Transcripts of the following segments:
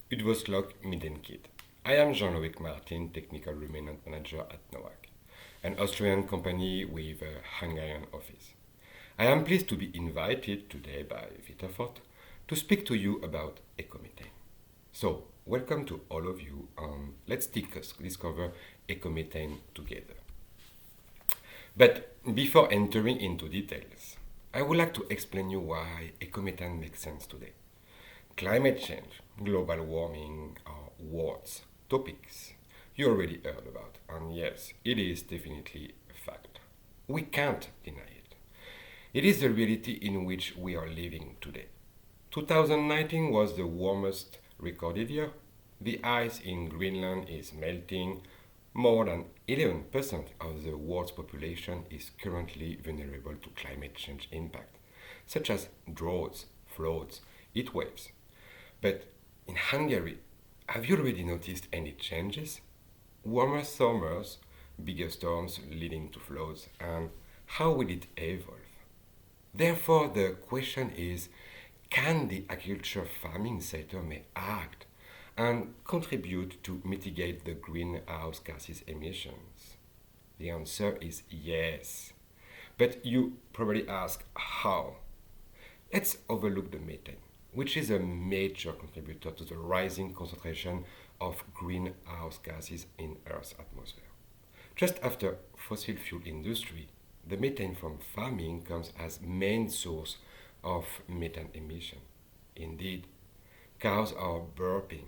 It was like Mitten Kid. I am Jean-Loic Martin, Technical Ruminant Manager at NOAC, an Austrian company with a Hungarian office. I am pleased to be invited today by Vitafort to speak to you about ecomethane. So, welcome to all of you, and let's discover ecomethane together. But before entering into details, I would like to explain you why ecomethane makes sense today. Climate change, global warming are words, topics you already heard about, and yes, it is definitely a fact. We can't deny it. It is the reality in which we are living today. 2019 was the warmest recorded year. The ice in Greenland is melting. More than 11% of the world's population is currently vulnerable to climate change impact, such as droughts, floods, heat waves. But in Hungary, have you already noticed any changes? Warmer summers, bigger storms leading to floods, and how will it evolve? Therefore, the question is, can the agriculture farming sector may act and contribute to mitigate the greenhouse gases emissions? The answer is yes. But you probably ask how? Let's overlook the methane, which is a major contributor to the rising concentration of greenhouse gases in Earth's atmosphere. Just after fossil fuel industry, the methane from farming comes as main source of methane emission. Indeed, cows are burping.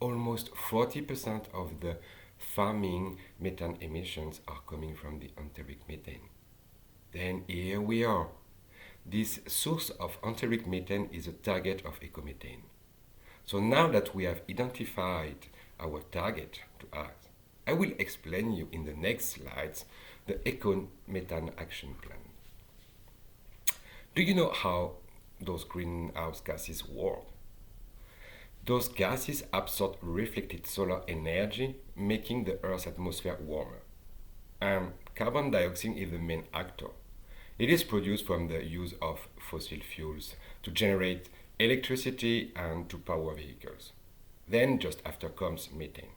Almost 40% of the farming methane emissions are coming from the enteric methane. Then here we are. This source of enteric methane is a target of ecomethane. So now that we have identified our target to act, I will explain you in the next slides the ecomethane action plan. Do you know how those greenhouse gases work? Those gases absorb reflected solar energy, making the Earth's atmosphere warmer. And carbon dioxide is the main actor. It is produced from the use of fossil fuels to generate electricity and to power vehicles. Then just after comes methane.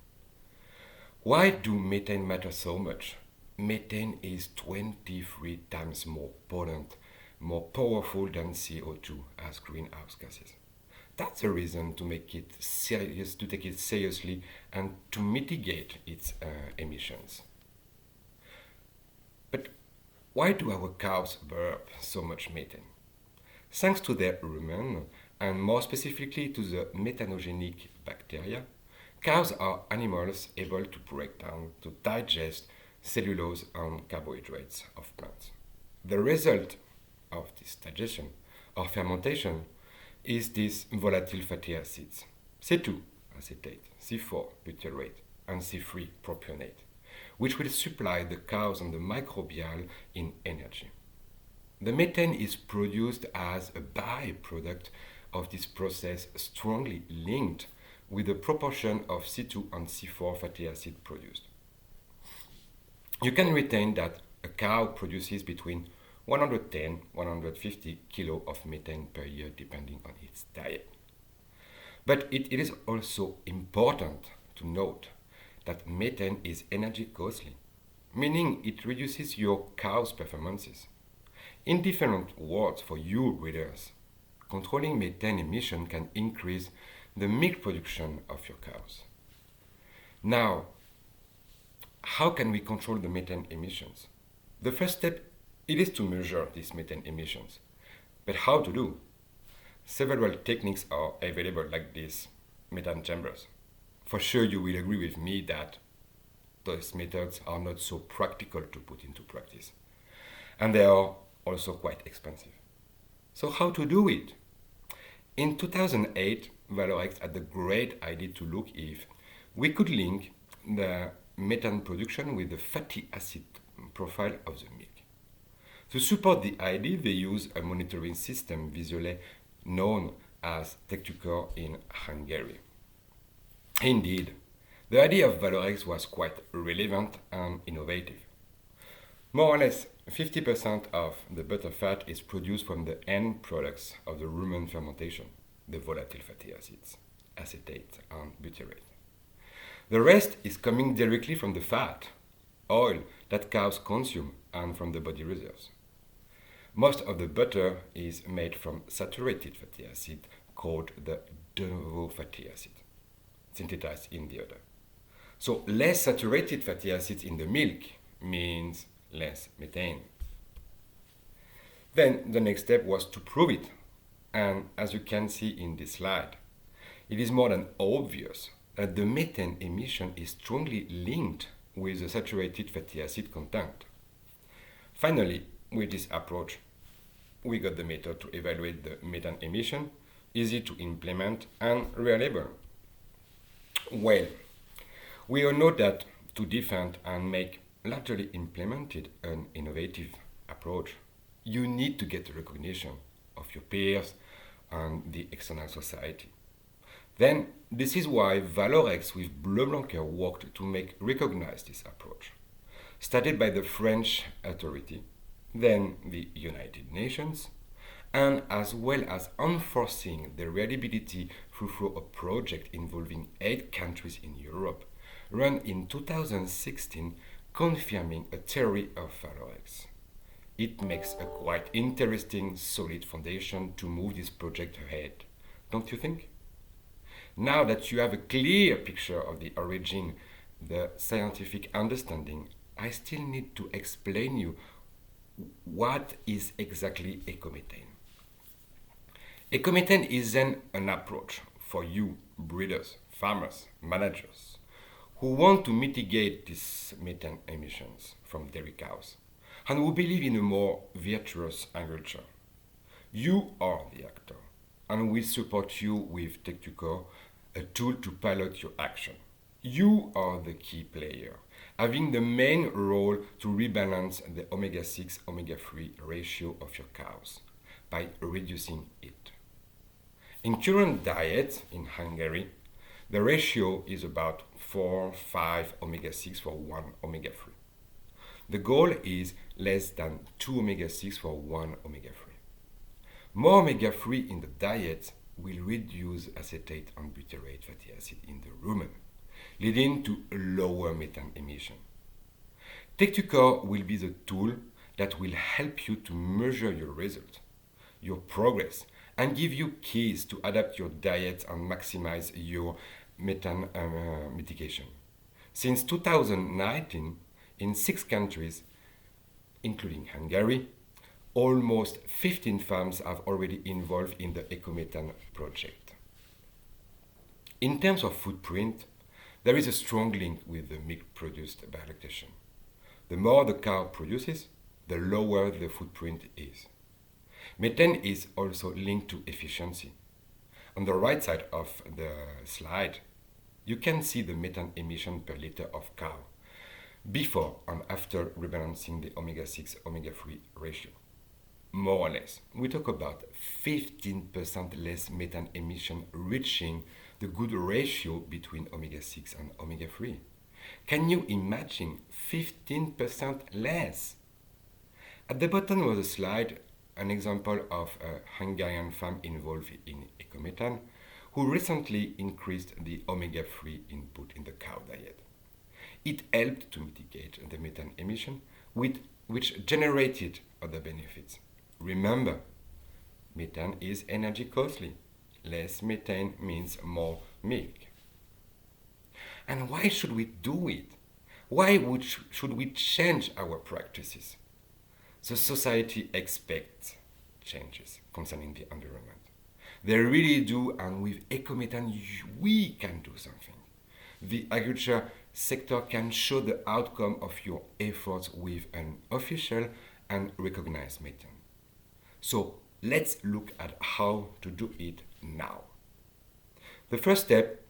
Why do methane matter so much? Methane is 23 times more potent, more powerful than CO2 as greenhouse gases. That's a reason to make it serious, to take it seriously, and to mitigate its emissions. But why do our cows burp so much methane? Thanks to their rumen, and more specifically to the methanogenic bacteria, cows are animals able to break down, to digest cellulose and carbohydrates of plants. The result of this digestion or fermentation is these volatile fatty acids, C2 acetate, C4 butyrate, and C3 propionate, which will supply the cows and the microbial in energy. The methane is produced as a byproduct of this process strongly linked with the proportion of C2 and C4 fatty acid produced. You can retain that a cow produces between 110 150 kilo of methane per year depending on its diet. But it is also important to note that methane is energy costly, meaning it reduces your cow's performances. In different words for you readers, controlling methane emission can increase the milk production of your cows. Now, how can we control the methane emissions? The first step it is to measure these methane emissions. But how to do? Several techniques are available like these methane chambers. For sure you will agree with me that those methods are not so practical to put into practice. And they are also quite expensive. So how to do it? In 2008, Valorex had the great idea to look if we could link the methane production with the fatty acid profile of the milk. To support the idea, they use a monitoring system visually known as Tectucor in Hungary. Indeed, the idea of Valorex was quite relevant and innovative. More or less 50% of the butter fat is produced from the end products of the rumen fermentation, the volatile fatty acids. acetate and butyrate. The rest is coming directly from the fat, oil that cows consume and from the body reserves. Most of the butter is made from saturated fatty acid called the de novo fatty acid, synthesized in the udder. So less saturated fatty acids in the milk means less methane. Then the next step was to prove it. And as you can see in this slide, it is more than obvious that the methane emission is strongly linked with the saturated fatty acid content. Finally, with this approach, we got the method to evaluate the methane emission, easy to implement and reliable. Well, we all know that to defend and make largely implemented an innovative approach, you need to get recognition of your peers and the external society. Then, this is why Valorex with Bleu Blanquer worked to make recognize this approach. Started by the French authority, then the United Nations, and as well as enforcing the reliability through a project involving 8 countries in Europe, run in 2016, confirming a theory of Valorex. It makes a quite interesting, solid foundation to move this project ahead, don't you think? Now that you have a clear picture of the origin, the scientific understanding, I still need to explain you what is exactly ecomethane. Ecomethane is then an approach for you, breeders, farmers, managers, who want to mitigate these methane emissions from dairy cows and who believe in a more virtuous agriculture. You are the actor, and we support you with Tech2Core, a tool to pilot your action. You are the key player, having the main role to rebalance the omega-6, omega-3 ratio of your cows by reducing it. In current diet in Hungary, the ratio is about 4-5 omega-6 for 1 omega-3. The goal is less than 2 omega-6 for 1 omega-3. More omega-3 in the diet will reduce acetate and butyrate fatty acid in the rumen, leading to a lower methane emission. Tech2Core will be the tool that will help you to measure your results, your progress, and give you keys to adapt your diet and maximize your methane mitigation. Since 2019, in 6 countries, including Hungary, almost 15 farms are already involved in the ecomethane project. In terms of footprint, there is a strong link with the milk produced by lactation. The more the cow produces, the lower the footprint is. Methane is also linked to efficiency. On the right side of the slide, you can see the methane emission per liter of cow before and after rebalancing the omega-6, omega-3 ratio. More or less, we talk about 15% less methane emission reaching the good ratio between omega-6 and omega-3. Can you imagine 15% less? At the bottom of the slide, an example of a Hungarian farm involved in ecomethane who recently increased the omega-3 input in the cow diet. It helped to mitigate the methane emission, which generated other benefits. Remember, methane is energy costly. Less methane means more milk. And why should we do it? Why should we change our practices? The society expects changes concerning the environment. They really do, and with ecomethane we can do something. The agriculture sector can show the outcome of your efforts with an official and recognized methane. So let's look at how to do it now. The first step,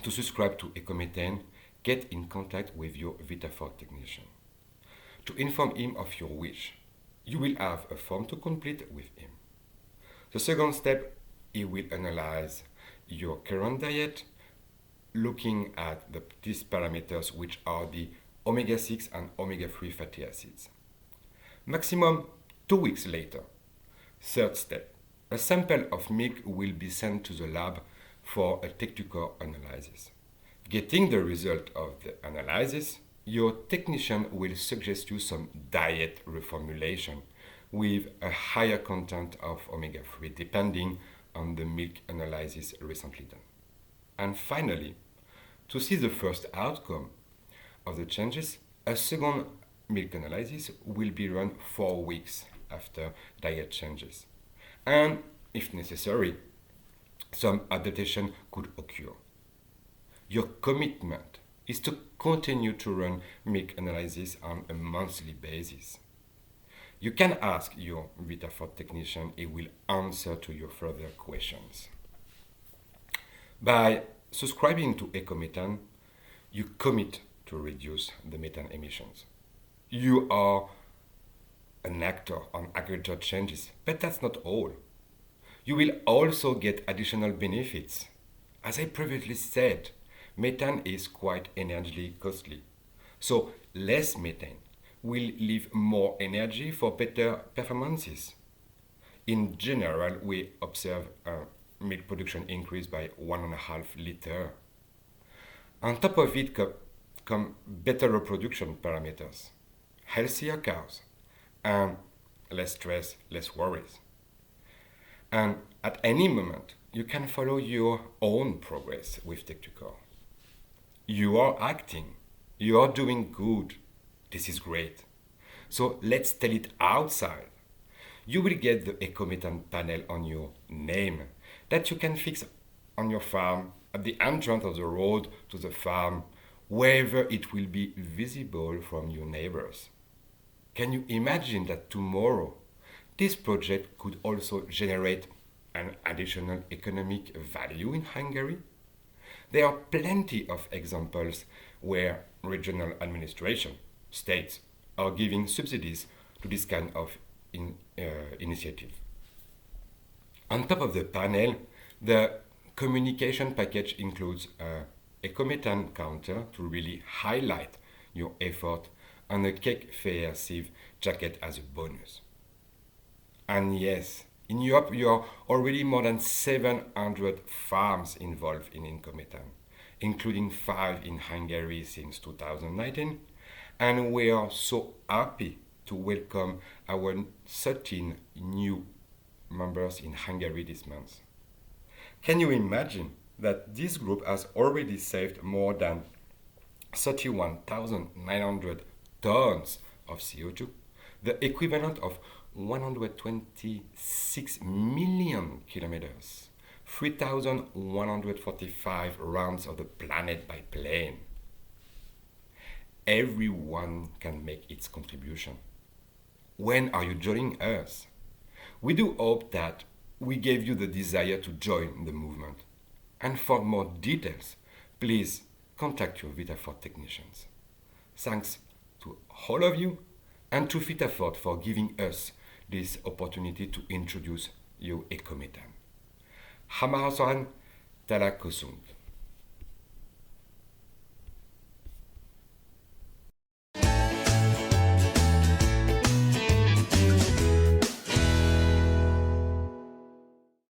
to subscribe to ecomethane, get in contact with your Vitafor technician. To inform him of your wish, you will have a form to complete with him. The second step, he will analyze your current diet, looking at these parameters, which are the omega-6 and omega-3 fatty acids. Maximum 2 weeks later. Third step, a sample of milk will be sent to the lab for a technical analysis. Getting the result of the analysis, your technician will suggest you some diet reformulation with a higher content of omega-3 depending on the milk analysis recently done. And finally, to see the first outcome of the changes, a second milk analysis will be run 4 weeks after diet changes. And if necessary, some adaptation could occur. Your commitment is to continue to run milk analysis on a monthly basis. You can ask your Vitafort technician, he will answer to your further questions. By subscribing to EcoMethane, you commit to reduce the methane emissions. You are an actor on agriculture changes, but that's not all. You will also get additional benefits. As I previously said, methane is quite energy costly. So less methane will leave more energy for better performances. In general, we observe a milk production increase by 1.5 liter. On top of it come better reproduction parameters, healthier cows, and less stress, less worries. And at any moment, you can follow your own progress with Tech2Core. You are acting, you are doing good. This is great. So let's tell it outside. You will get the EcoMethane panel on your name that you can fix on your farm, at the entrance of the road to the farm, wherever it will be visible from your neighbors. Can you imagine that tomorrow this project could also generate an additional economic value in Hungary? There are plenty of examples where regional administration, states, are giving subsidies to this kind of initiative. On top of the panel, the communication package includes a EcoMethane counter to really highlight your effort and a cake fair sieve jacket as a bonus. And yes, in Europe, you are already more than 700 farms involved in EcoMethane, including 5 in Hungary since 2019. And we are so happy to welcome our 13 new members in Hungary this month. Can you imagine that this group has already saved more than 31,900 tons of CO2, the equivalent of 126 million kilometers, 3,145 rounds of the planet by plane. Everyone can make its contribution. When are you joining us? We do hope that we gave you the desire to join the movement. And for more details, please contact your Vitafort technicians. Thanks to all of you and to Vitafort for giving us this opportunity to introduce your EcoMethane. Hamahasohan Talakosung.